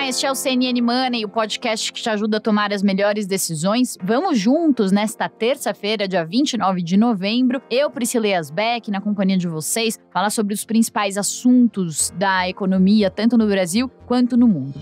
este é o CNN Money, o podcast que te ajuda a tomar as melhores decisões. Vamos juntos nesta terça-feira, dia 29 de novembro. Eu, Priscila Yasbeck, na companhia de vocês, falar sobre os principais assuntos da economia, tanto no Brasil quanto no mundo.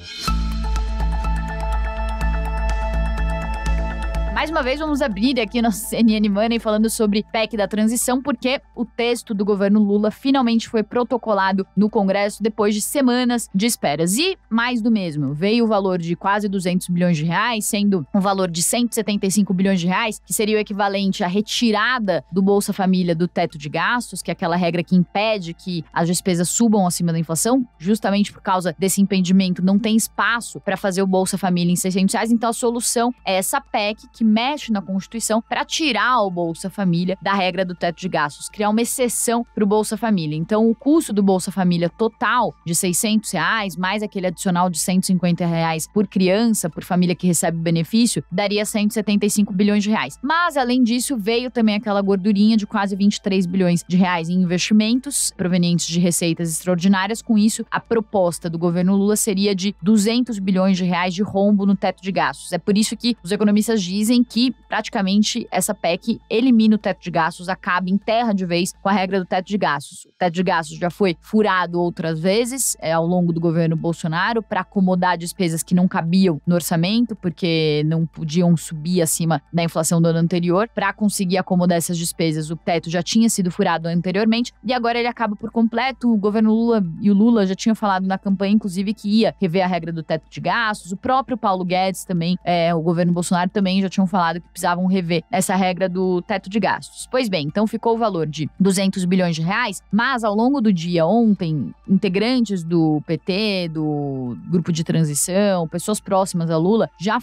Mais uma vez, vamos abrir aqui no CNN Money falando sobre PEC da transição, porque o texto do governo Lula finalmente foi protocolado no Congresso depois de semanas de esperas. E mais do mesmo, veio o valor de quase 200 bilhões de reais, sendo um valor de 175 bilhões de reais, que seria o equivalente à retirada do Bolsa Família do teto de gastos, que é aquela regra que impede que as despesas subam acima da inflação. Justamente por causa desse impedimento, não tem espaço para fazer o Bolsa Família em 600 reais. Então, a solução é essa PEC, que mexe na Constituição para tirar o Bolsa Família da regra do teto de gastos, criar uma exceção para o Bolsa Família. Então, o custo do Bolsa Família total de 600 reais, mais aquele adicional de 150 reais por criança, por família que recebe benefício, daria 175 bilhões de reais. Mas, além disso, veio também aquela gordurinha de quase 23 bilhões de reais em investimentos provenientes de receitas extraordinárias. Com isso, a proposta do governo Lula seria de 200 bilhões de reais de rombo no teto de gastos. É por isso que os economistas dizem que praticamente essa PEC elimina o teto de gastos, acaba, enterra de vez com a regra do teto de gastos. O teto de gastos já foi furado outras vezes ao longo do governo Bolsonaro para acomodar despesas que não cabiam no orçamento, porque não podiam subir acima da inflação do ano anterior. Para conseguir acomodar essas despesas, o teto já tinha sido furado anteriormente e agora ele acaba por completo. O governo Lula e o Lula já tinham falado na campanha, inclusive, que ia rever a regra do teto de gastos. O próprio Paulo Guedes também, o governo Bolsonaro também já tinham falado que precisavam rever essa regra do teto de gastos. Pois bem, então ficou o valor de 200 bilhões de reais, mas ao longo do dia ontem, integrantes do PT, do grupo de transição, pessoas próximas a Lula, já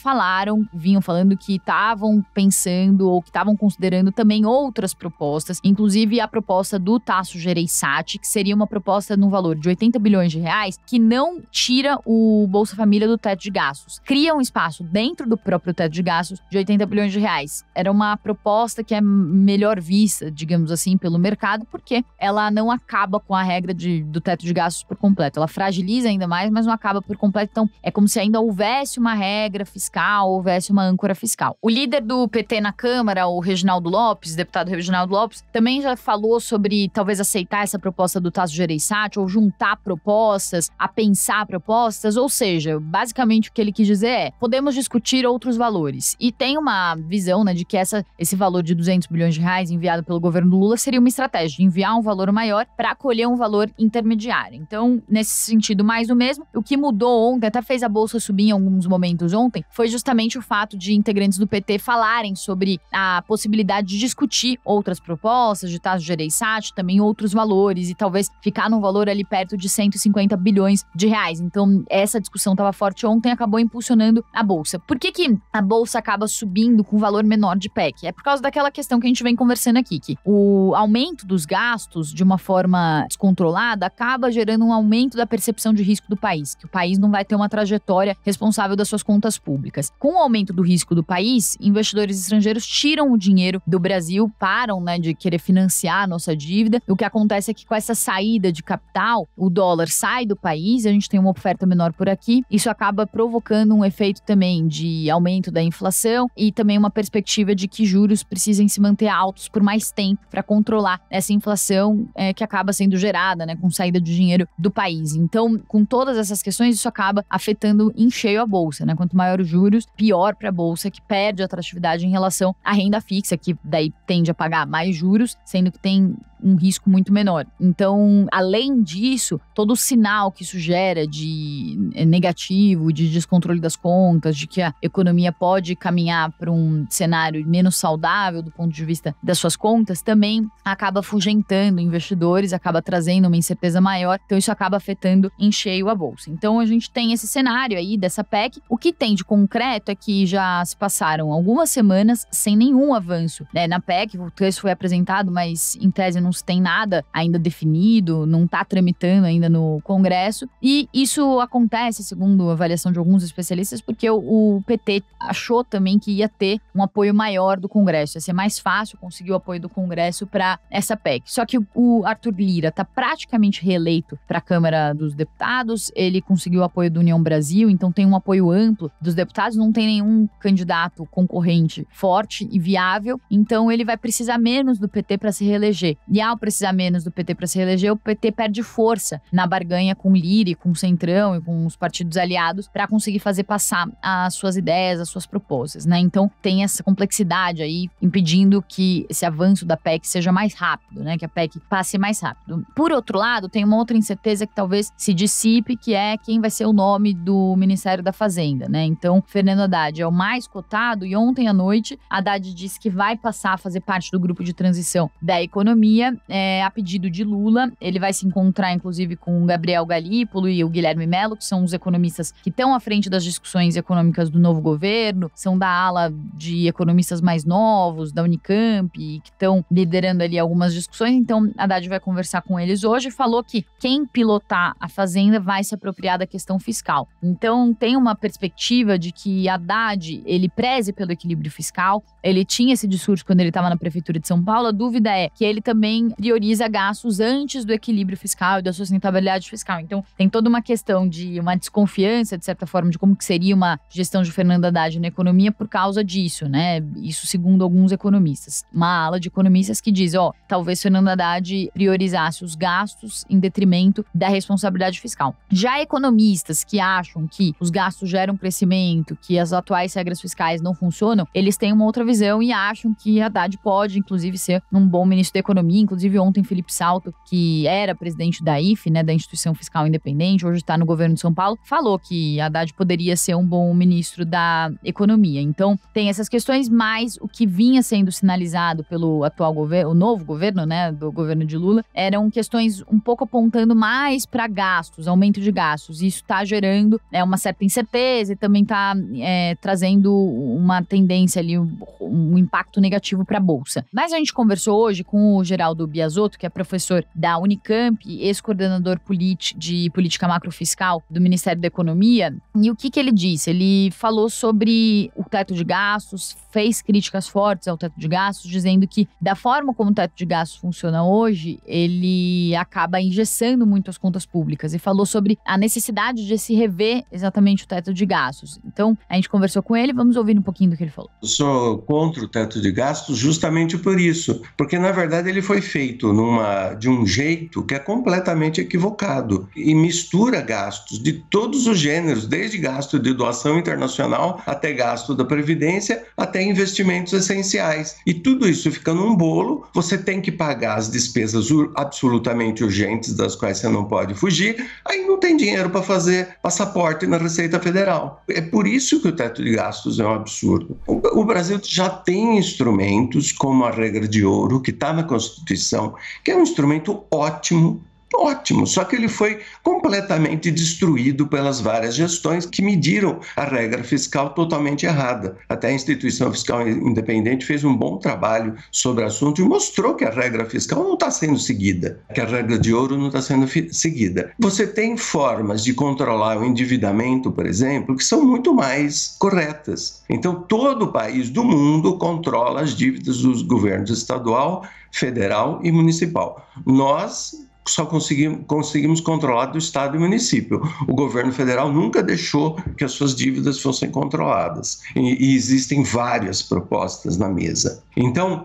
vinham falando que estavam pensando ou que estavam considerando também outras propostas, inclusive a proposta do Tasso Gereissati, que seria uma proposta no valor de 80 bilhões de reais, que não tira o Bolsa Família do teto de gastos. Cria um espaço dentro do próprio teto de gastos de 80 bilhões de reais. Era uma proposta que é melhor vista, digamos assim, pelo mercado, porque ela não acaba com a regra do teto de gastos por completo. Ela fragiliza ainda mais, mas não acaba por completo. Então, é como se ainda houvesse uma regra fiscal, houvesse uma âncora fiscal. O líder do PT na Câmara, o Reginaldo Lopes, deputado Reginaldo Lopes, também já falou sobre talvez aceitar essa proposta do Tasso Gereissati ou juntar propostas, a pensar propostas, ou seja, basicamente o que ele quis dizer é: podemos discutir outros valores. E tem uma visão, né, de que esse valor de 200 bilhões de reais enviado pelo governo Lula seria uma estratégia de enviar um valor maior para acolher um valor intermediário. Então, nesse sentido, mais do mesmo. O que mudou ontem, até fez a Bolsa subir em alguns momentos ontem, foi justamente o fato de integrantes do PT falarem sobre a possibilidade de discutir outras propostas, de Tasso Gereissati, também outros valores, e talvez ficar num valor ali perto de 150 bilhões de reais. Então, essa discussão estava forte ontem e acabou impulsionando a Bolsa. Por que a Bolsa acaba subindo com valor menor de PEC? É por causa daquela questão que a gente vem conversando aqui, que o aumento dos gastos de uma forma descontrolada acaba gerando um aumento da percepção de risco do país, que o país não vai ter uma trajetória responsável das suas contas públicas. Com o aumento do risco do país, investidores estrangeiros tiram o dinheiro do Brasil, param, né, de querer financiar a nossa dívida. O que acontece é que com essa saída de capital, o dólar sai do país, a gente tem uma oferta menor por aqui, isso acaba provocando um efeito também de aumento da inflação e também uma perspectiva de que juros precisem se manter altos por mais tempo para controlar essa inflação que acaba sendo gerada, né, com saída de dinheiro do país. Então, com todas essas questões, isso acaba afetando em cheio a Bolsa, né? Quanto maior os juros, pior para a Bolsa, que perde atratividade em relação à renda fixa, que daí tende a pagar mais juros, sendo que tem um risco muito menor. Então, além disso, todo o sinal que isso gera de negativo, de descontrole das contas, de que a economia pode caminhar para um cenário menos saudável do ponto de vista das suas contas, também acaba afugentando investidores, acaba trazendo uma incerteza maior. Então, isso acaba afetando em cheio a Bolsa. Então, a gente tem esse cenário aí dessa PEC. O que tem de concreto é que já se passaram algumas semanas sem nenhum avanço, né, na PEC. O texto foi apresentado, mas em tese não não se tem nada ainda definido, não está tramitando ainda no Congresso. E isso acontece, segundo a avaliação de alguns especialistas, porque o PT achou também que ia ter um apoio maior do Congresso, ia ser mais fácil conseguir o apoio do Congresso para essa PEC. Só que o Arthur Lira está praticamente reeleito para a Câmara dos Deputados, ele conseguiu o apoio do União Brasil, então tem um apoio amplo dos deputados, não tem nenhum candidato concorrente forte e viável, então ele vai precisar menos do PT para se reeleger. E ao precisar menos do PT para se reeleger, o PT perde força na barganha com o Lira, com o Centrão e com os partidos aliados para conseguir fazer passar as suas ideias, as suas propostas, né? Então tem essa complexidade aí impedindo que esse avanço da PEC seja mais rápido, né? Que a PEC passe mais rápido. Por outro lado, tem uma outra incerteza que talvez se dissipe, que é quem vai ser o nome do Ministério da Fazenda, né? Então, Fernando Haddad é o mais cotado e ontem à noite, Haddad disse que vai passar a fazer parte do grupo de transição da economia, a pedido de Lula. Ele vai se encontrar, inclusive, com o Gabriel Galípolo e o Guilherme Mello, que são os economistas que estão à frente das discussões econômicas do novo governo, são da ala de economistas mais novos, da Unicamp, que estão liderando ali algumas discussões. Então, Haddad vai conversar com eles hoje e falou que quem pilotar a Fazenda vai se apropriar da questão fiscal. Então, tem uma perspectiva de que Haddad, ele preze pelo equilíbrio fiscal. Ele tinha esse discurso quando ele estava na Prefeitura de São Paulo. A dúvida é que ele também prioriza gastos antes do equilíbrio fiscal e da sustentabilidade fiscal. Então, tem toda uma questão de uma desconfiança, de certa forma, de como que seria uma gestão de Fernando Haddad na economia por causa disso, né? Isso segundo alguns economistas. Uma ala de economistas que diz, talvez Fernando Haddad priorizasse os gastos em detrimento da responsabilidade fiscal. Já economistas que acham que os gastos geram crescimento, que as atuais regras fiscais não funcionam, eles têm uma outra visão e acham que Haddad pode, inclusive, ser um bom ministro da Economia. Inclusive, ontem, Felipe Salto, que era presidente da IFE, né, da Instituição Fiscal Independente, hoje está no governo de São Paulo, falou que Haddad poderia ser um bom ministro da Economia. Então, tem essas questões, mas o que vinha sendo sinalizado pelo atual governo, o novo governo, né, do governo de Lula, eram questões um pouco apontando mais para gastos, aumento de gastos. Isso está gerando uma certa incerteza e também está trazendo uma tendência ali, um impacto negativo para a Bolsa. Mas a gente conversou hoje com o Geraldo Biasotto, que é professor da Unicamp, ex-coordenador de política macrofiscal do Ministério da Economia, e o que ele disse? Ele falou sobre o teto de gastos, fez críticas fortes ao teto de gastos, dizendo que da forma como o teto de gastos funciona hoje, ele acaba engessando muito as contas públicas, e falou sobre a necessidade de se rever exatamente o teto de gastos. Então, a gente conversou com ele, vamos ouvir um pouquinho do que ele falou. Eu sou contra o teto de gastos justamente por isso, porque na verdade ele foi feito de um jeito que é completamente equivocado e mistura gastos de todos os gêneros, desde gasto de doação internacional até gasto da Previdência, até investimentos essenciais. E tudo isso fica num bolo, você tem que pagar as despesas absolutamente urgentes, das quais você não pode fugir, aí não tem dinheiro para fazer passaporte na Receita Federal. É por isso que o teto de gastos é um absurdo. O Brasil já tem instrumentos como a regra de ouro, que está na Constituição, que é um instrumento ótimo, só que ele foi completamente destruído pelas várias gestões que mediram a regra fiscal totalmente errada. Até a Instituição Fiscal Independente fez um bom trabalho sobre o assunto e mostrou que a regra fiscal não está sendo seguida, que a regra de ouro não está sendo seguida. Você tem formas de controlar o endividamento, por exemplo, que são muito mais corretas. Então, todo país do mundo controla as dívidas dos governos estadual, federal e municipal. Nós só conseguimos controlar do Estado e município. O governo federal nunca deixou que as suas dívidas fossem controladas. E existem várias propostas na mesa. Então,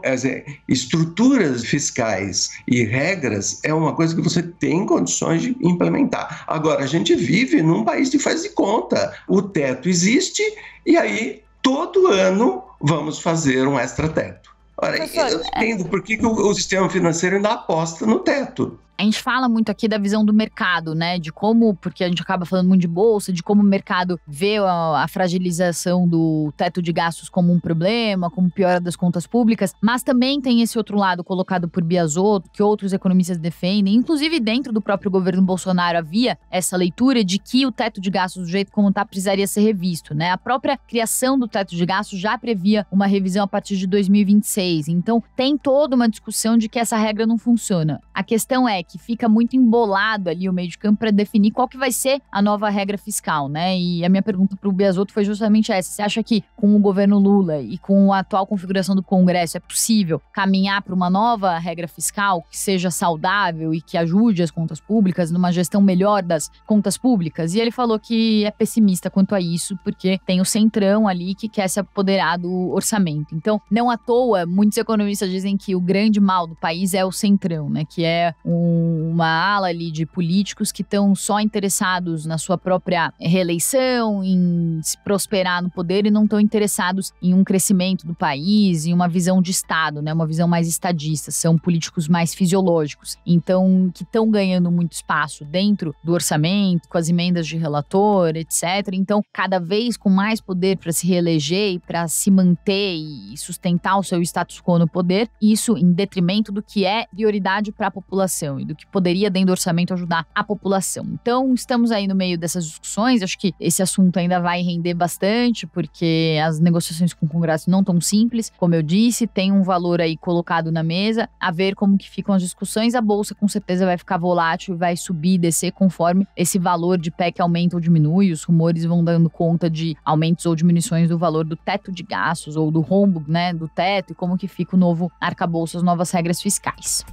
estruturas fiscais e regras é uma coisa que você tem condições de implementar. Agora, a gente vive num país de faz de conta. O teto existe e aí, todo ano, vamos fazer um extra-teto. Ora, eu entendo por que o sistema financeiro ainda aposta no teto. A gente fala muito aqui da visão do mercado, né? De como, porque a gente acaba falando muito de bolsa, de como o mercado vê a fragilização do teto de gastos como um problema, como piora das contas públicas, mas também tem esse outro lado colocado por Biasotto, que outros economistas defendem, inclusive dentro do próprio governo Bolsonaro havia essa leitura de que o teto de gastos do jeito como está precisaria ser revisto, né? A própria criação do teto de gastos já previa uma revisão a partir de 2026, então tem toda uma discussão de que essa regra não funciona. A questão é que fica muito embolado ali o meio de campo para definir qual que vai ser a nova regra fiscal, né? E a minha pergunta para o Biasotto foi justamente essa: você acha que com o governo Lula e com a atual configuração do Congresso é possível caminhar para uma nova regra fiscal que seja saudável e que ajude as contas públicas numa gestão melhor das contas públicas? E ele falou que é pessimista quanto a isso, porque tem o centrão ali que quer se apoderar do orçamento. Então, não à toa, muitos economistas dizem que o grande mal do país é o centrão, né? Que é uma ala ali de políticos que estão só interessados na sua própria reeleição, em se prosperar no poder e não estão interessados em um crescimento do país, em uma visão de Estado, né? Uma visão mais estadista. São políticos mais fisiológicos. Então, que estão ganhando muito espaço dentro do orçamento, com as emendas de relator, etc. Então, cada vez com mais poder para se reeleger e para se manter e sustentar o seu status quo no poder, isso em detrimento do que é prioridade para a população e do que poderia, dentro do orçamento, ajudar a população. Então, estamos aí no meio dessas discussões. Acho que esse assunto ainda vai render bastante, porque as negociações com o Congresso não tão simples. Como eu disse, tem um valor aí colocado na mesa, a ver como que ficam as discussões. A Bolsa, com certeza, vai ficar volátil e vai subir e descer conforme esse valor de PEC aumenta ou diminui. Os rumores vão dando conta de aumentos ou diminuições do valor do teto de gastos ou do rombo, né, do teto, e como que fica o novo arcabouço, as novas regras fiscais.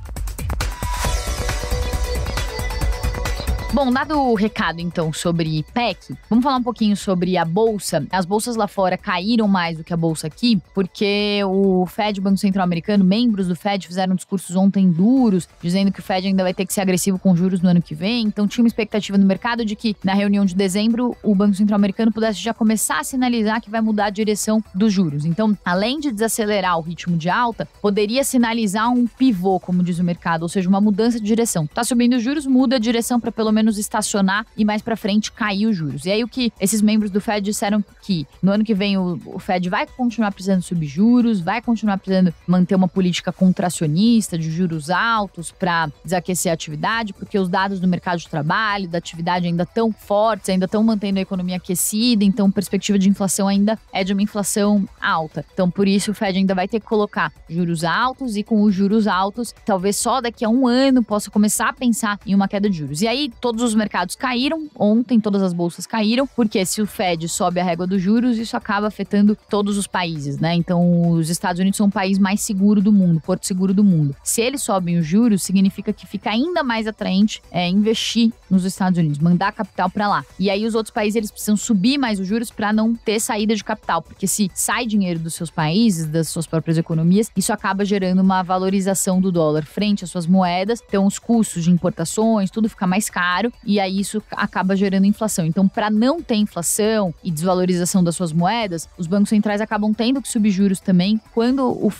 Bom, dado o recado, então, sobre PEC, vamos falar um pouquinho sobre a Bolsa. As bolsas lá fora caíram mais do que a Bolsa aqui, porque o Fed, o Banco Central Americano, membros do Fed fizeram discursos ontem duros, dizendo que o Fed ainda vai ter que ser agressivo com juros no ano que vem. Então, tinha uma expectativa no mercado de que, na reunião de dezembro, o Banco Central Americano pudesse já começar a sinalizar que vai mudar a direção dos juros. Então, além de desacelerar o ritmo de alta, poderia sinalizar um pivô, como diz o mercado, ou seja, uma mudança de direção. Tá subindo os juros, muda a direção para pelo menos estacionar e mais pra frente cair os juros. E aí o que esses membros do Fed disseram que no ano que vem o Fed vai continuar precisando subir juros, vai continuar precisando manter uma política contracionista de juros altos para desaquecer a atividade, porque os dados do mercado de trabalho, da atividade ainda tão fortes, ainda estão mantendo a economia aquecida, então a perspectiva de inflação ainda é de uma inflação alta. Então por isso o Fed ainda vai ter que colocar juros altos, e com os juros altos, talvez só daqui a um ano possa começar a pensar em uma queda de juros. E aí todos os mercados caíram, ontem todas as bolsas caíram, porque se o Fed sobe a régua dos juros, isso acaba afetando todos os países, né? Então os Estados Unidos são o país mais seguro do mundo, porto seguro do mundo. Se eles sobem os juros, significa que fica ainda mais atraente investir nos Estados Unidos, mandar capital para lá. E aí os outros países eles precisam subir mais os juros para não ter saída de capital, porque se sai dinheiro dos seus países, das suas próprias economias, isso acaba gerando uma valorização do dólar frente às suas moedas, então os custos de importações, tudo fica mais caro, e aí isso acaba gerando inflação. Então, para não ter inflação e desvalorização das suas moedas, os bancos centrais acabam tendo que subir juros também quando o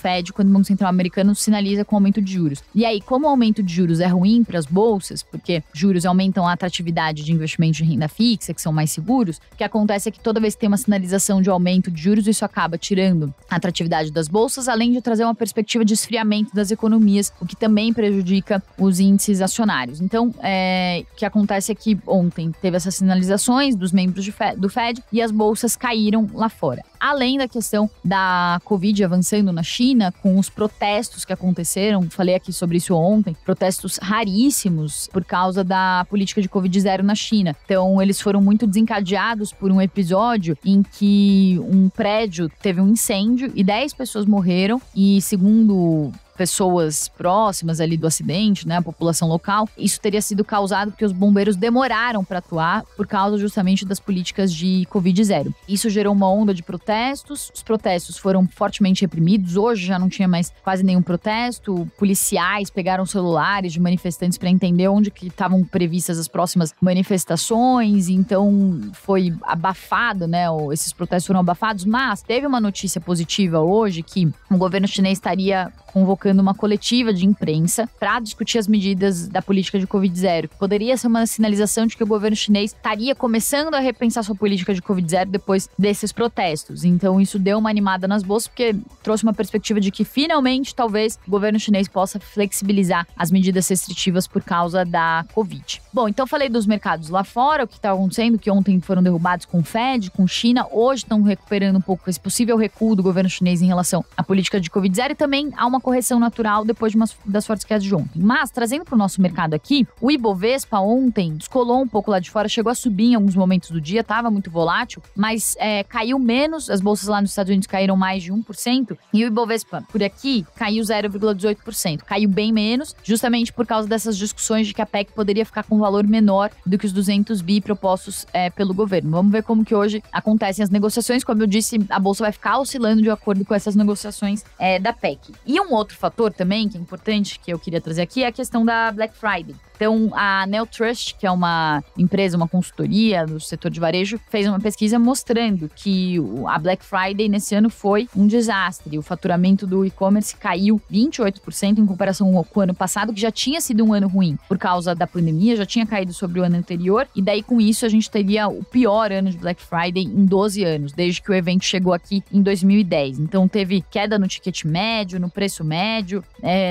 Banco Central Americano sinaliza com aumento de juros. E aí, como o aumento de juros é ruim para as bolsas, porque juros aumentam a atratividade de investimento de renda fixa, que são mais seguros, o que acontece é que toda vez que tem uma sinalização de aumento de juros, isso acaba tirando a atratividade das bolsas, além de trazer uma perspectiva de esfriamento das economias, o que também prejudica os índices acionários. Então, o que acontece é que ontem teve essas sinalizações dos membros do Fed e as bolsas caíram lá fora. Além da questão da Covid avançando na China, com os protestos que aconteceram, falei aqui sobre isso ontem, protestos raríssimos por causa da política de Covid zero na China. Então, eles foram muito desencadeados por um episódio em que um prédio teve um incêndio e 10 pessoas morreram e, segundo pessoas próximas ali do acidente, né, a população local, isso teria sido causado porque os bombeiros demoraram para atuar por causa justamente das políticas de Covid zero. Isso gerou uma onda de protestos, os protestos foram fortemente reprimidos, hoje já não tinha mais quase nenhum protesto, policiais pegaram celulares de manifestantes para entender onde que estavam previstas as próximas manifestações, então foi abafado, né, esses protestos foram abafados, mas teve uma notícia positiva hoje que o governo chinês estaria convocando convocando uma coletiva de imprensa para discutir as medidas da política de Covid-0. Poderia ser uma sinalização de que o governo chinês estaria começando a repensar sua política de Covid-0 depois desses protestos. Então isso deu uma animada nas bolsas, porque trouxe uma perspectiva de que finalmente, talvez, o governo chinês possa flexibilizar as medidas restritivas por causa da Covid. Bom, então falei dos mercados lá fora, o que está acontecendo, que ontem foram derrubados com o Fed, com China, hoje estão recuperando um pouco esse possível recuo do governo chinês em relação à política de Covid-0 e também há uma correção natural depois de das fortes quedas de ontem. Mas, trazendo para o nosso mercado aqui, o Ibovespa ontem descolou um pouco lá de fora, chegou a subir em alguns momentos do dia, estava muito volátil, mas caiu menos, as bolsas lá nos Estados Unidos caíram mais de 1%, e o Ibovespa, por aqui, caiu 0,18%. Caiu bem menos, justamente por causa dessas discussões de que a PEC poderia ficar com um valor menor do que os 200 bi propostos pelo governo. Vamos ver como que hoje acontecem as negociações. Como eu disse, a bolsa vai ficar oscilando de acordo com essas negociações da PEC. E um outro fator também, que é importante, que eu queria trazer aqui, é a questão da Black Friday. Então, a Neotrust, que é uma empresa, uma consultoria do setor de varejo, fez uma pesquisa mostrando que a Black Friday nesse ano foi um desastre. O faturamento do e-commerce caiu 28% em comparação com o ano passado, que já tinha sido um ano ruim por causa da pandemia, já tinha caído sobre o ano anterior. E daí, com isso, a gente teria o pior ano de Black Friday em 12 anos, desde que o evento chegou aqui em 2010. Então, teve queda no ticket médio, no preço médio,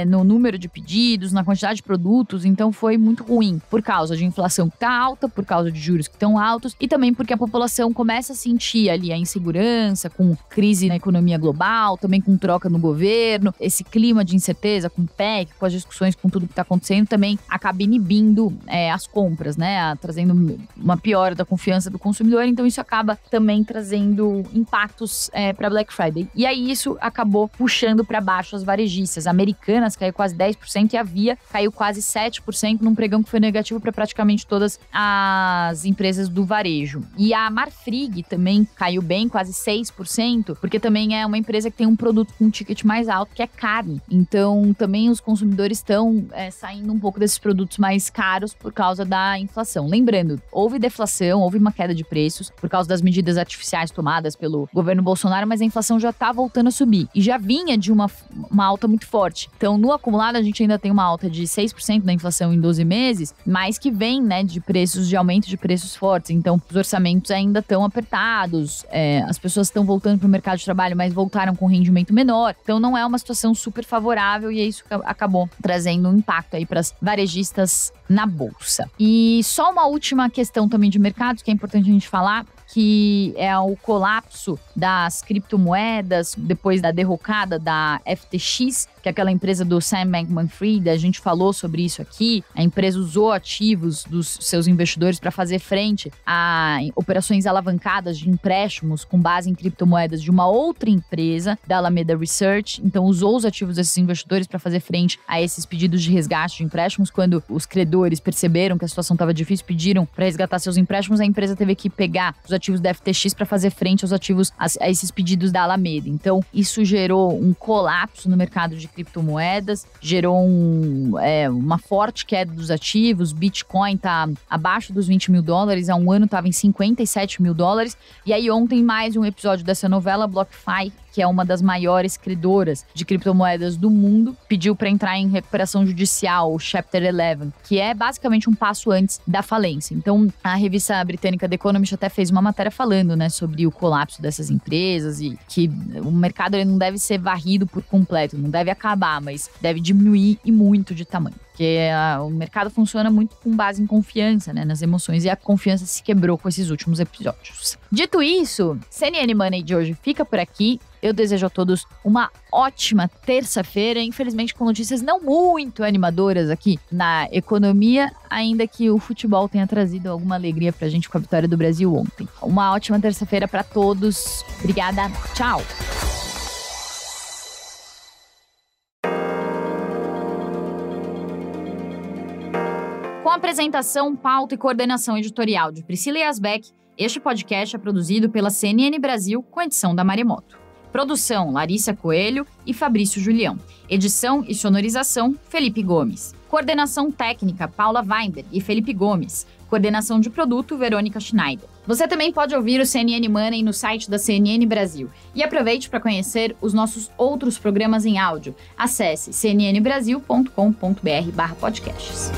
no número de pedidos, na quantidade de produtos. Então, foi muito ruim por causa de inflação que está alta, por causa de juros que estão altos e também porque a população começa a sentir ali a insegurança com crise na economia global, também com troca no governo, esse clima de incerteza com o PEC, com as discussões, com tudo que está acontecendo, também acaba inibindo as compras, né? Trazendo uma piora da confiança do consumidor, então isso acaba também trazendo impactos para Black Friday. E aí isso acabou puxando para baixo as varejistas. Americanas caiu quase 10% e a Via caiu quase 7% num pregão que foi negativo para praticamente todas as empresas do varejo. E a Marfrig também caiu bem, quase 6%, porque também é uma empresa que tem um produto com um ticket mais alto, que é carne. Então, também os consumidores estão saindo um pouco desses produtos mais caros por causa da inflação. Lembrando, houve deflação, houve uma queda de preços por causa das medidas artificiais tomadas pelo governo Bolsonaro, mas a inflação já está voltando a subir e já vinha de uma alta muito forte. Então, no acumulado, a gente ainda tem uma alta de 6% da inflação em 12 meses, mas que vem, né, de aumento de preços fortes. Então, os orçamentos ainda estão apertados, as pessoas estão voltando para o mercado de trabalho, mas voltaram com rendimento menor. Então, não é uma situação super favorável e isso acabou trazendo um impacto aí para as varejistas na bolsa. E só uma última questão também de mercados que é importante a gente falar, que é o colapso das criptomoedas depois da derrocada da FTX, que é aquela empresa do Sam Bankman-Fried. A gente falou sobre isso aqui. A empresa usou ativos dos seus investidores para fazer frente a operações alavancadas de empréstimos com base em criptomoedas de uma outra empresa, da Alameda Research. Então, usou os ativos desses investidores para fazer frente a esses pedidos de resgate de empréstimos. Quando os credores perceberam que a situação estava difícil, pediram para resgatar seus empréstimos, a empresa teve que pegar os ativos da FTX para fazer frente aos ativos, a esses pedidos da Alameda. Então, isso gerou um colapso no mercado de criptomoedas, gerou uma forte queda dos ativos. Bitcoin está abaixo dos $20 mil, há um ano estava em $57 mil. E aí ontem mais um episódio dessa novela, BlockFi, que é uma das maiores credoras de criptomoedas do mundo, pediu para entrar em recuperação judicial, o Chapter 11, que é basicamente um passo antes da falência. Então, a revista britânica The Economist até fez uma matéria falando, né, sobre o colapso dessas empresas e que o mercado ele não deve ser varrido por completo, não deve acabar, mas deve diminuir e muito de tamanho. Porque o mercado funciona muito com base em confiança, né, nas emoções, e a confiança se quebrou com esses últimos episódios. Dito isso, CNN Money de hoje fica por aqui. Eu desejo a todos uma ótima terça-feira, infelizmente com notícias não muito animadoras aqui na economia, ainda que o futebol tenha trazido alguma alegria pra gente com a vitória do Brasil ontem. Uma ótima terça-feira pra todos. Obrigada. Tchau. Com apresentação, pauta e coordenação editorial de Priscila Yazbek, este podcast é produzido pela CNN Brasil com edição da Maremoto. Produção, Larissa Coelho e Fabrício Julião. Edição e sonorização, Felipe Gomes. Coordenação técnica, Paula Weinberg e Felipe Gomes. Coordenação de produto, Verônica Schneider. Você também pode ouvir o CNN Money no site da CNN Brasil. E aproveite para conhecer os nossos outros programas em áudio. Acesse cnnbrasil.com.br/podcasts.